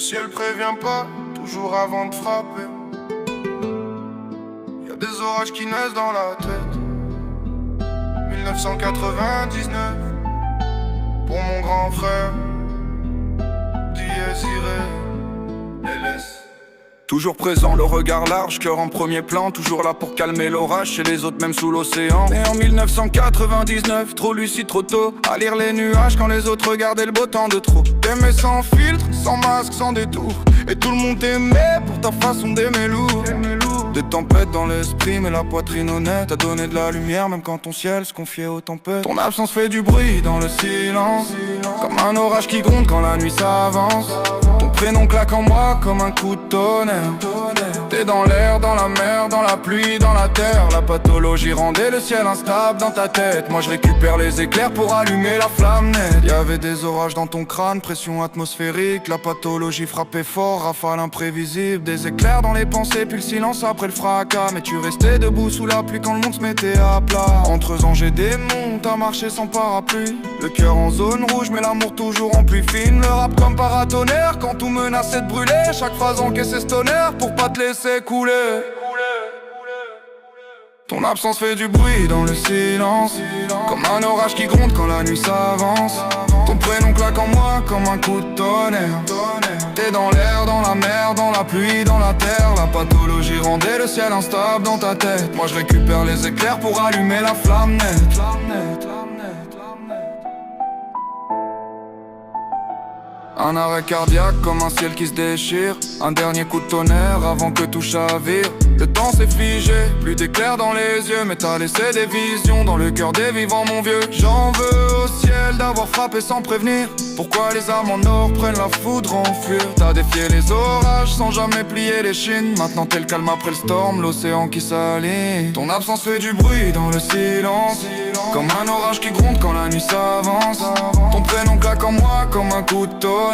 ciel prévient pas, toujours avant de frapper. Y'a des orages qui naissent dans la tête. 1999, pour mon grand frère Diez Iré, LS. Toujours présent, le regard large, cœur en premier plan. Toujours là pour calmer l'orage, chez les autres même sous l'océan. Né en 1999, trop lucide, trop tôt. À lire les nuages quand les autres regardaient le beau temps de trop. T'aimais sans filtre, sans masque, sans détour. Et tout le monde t'aimait pour ta façon d'aimer lourd. Des tempêtes dans l'esprit, mais la poitrine honnête. T'as donné de la lumière même quand ton ciel se confiait aux tempêtes. Ton absence fait du bruit dans le silence, comme un orage qui gronde quand la nuit s'avance. Ton prénom claque en moi comme un coup de tonnerre. T'es dans l'air, dans la mer, dans la pluie, dans la terre. La pathologie rendait le ciel instable dans ta tête. Moi je récupère les éclairs pour allumer la flamme nette. Y'avait des orages dans ton crâne, pression atmosphérique. La pathologie frappait fort, rafale imprévisible. Des éclairs dans les pensées, puis le silence après le fracas. Mais tu restais debout sous la pluie quand le monde se mettait à plat. Entre anges et démons, t'as marché sans parapluie. Le cœur en zone rouge, mais l'amour toujours en pluie fine. Le rap comme paratonnerre, quand tout menaçait de brûler. Chaque phrase encaissait ce tonnerre pour pas te laisser couler. Ton absence fait du bruit dans le silence, comme un orage qui gronde quand la nuit s'avance. Ton prénom claque en moi comme un coup de tonnerre. T'es dans l'air, dans la mer, dans la pluie, dans la terre. La pathologie rendait le ciel instable dans ta tête. Moi je récupère les éclairs pour allumer la flamme nette. Un arrêt cardiaque comme un ciel qui se déchire. Un dernier coup de tonnerre avant que tout chavire. Le temps s'est figé, plus d'éclairs dans les yeux. Mais t'as laissé des visions dans le cœur des vivants mon vieux. J'en veux au ciel d'avoir frappé sans prévenir. Pourquoi les armes en or prennent la foudre en fuir? T'as défié les orages sans jamais plier les chines. Maintenant t'es le calme après le storm, l'océan qui s'aligne. Ton absence fait du bruit dans le silence, comme un orage qui gronde quand la nuit s'avance. Ton prénom claque en moi comme un coup de tonnerre.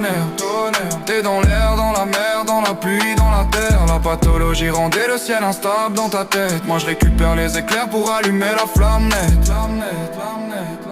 T'es dans l'air, dans la mer, dans la pluie, dans la terre. La pathologie rendait le ciel instable dans ta tête. Moi je récupère les éclairs pour allumer la flamme nette.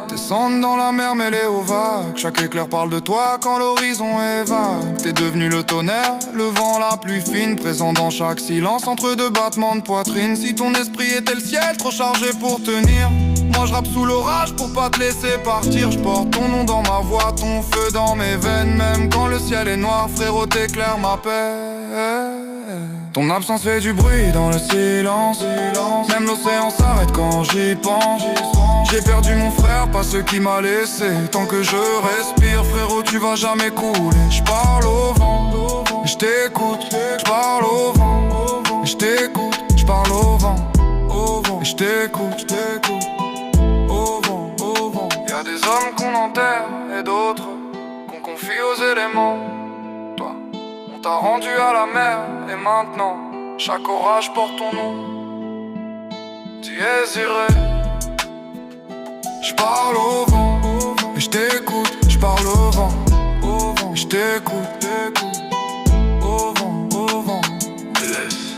Descendre dans la mer mêlée aux vagues. Chaque éclair parle de toi quand l'horizon est vague. T'es devenu le tonnerre, le vent la pluie fine, présent dans chaque silence entre deux battements de poitrine. Si ton esprit était le ciel, trop chargé pour tenir, moi je rappe sous l'orage pour pas te laisser partir. Je porte ton nom dans ma voix, ton feu dans mes veines. Même quand le ciel est noir, frérot t'éclaire ma paix. Ton absence fait du bruit dans le silence, même l'océan s'arrête quand j'y pense. J'ai perdu mon frère, pas ce qui m'a laissé. Tant que je respire, frérot tu vas jamais couler. J'parle au vent, j't'écoute. J'parle au vent, j't'écoute. J'parle au vent, j't'écoute. Au vent, y'a des hommes qu'on enterre et d'autres qu'on confie aux éléments. Toi, on t'a rendu à la mer et maintenant chaque orage porte ton nom. Diez Iré. J'parle au vent, j't'écoute. J'parle au vent, j't'écoute. Au vent, laisse.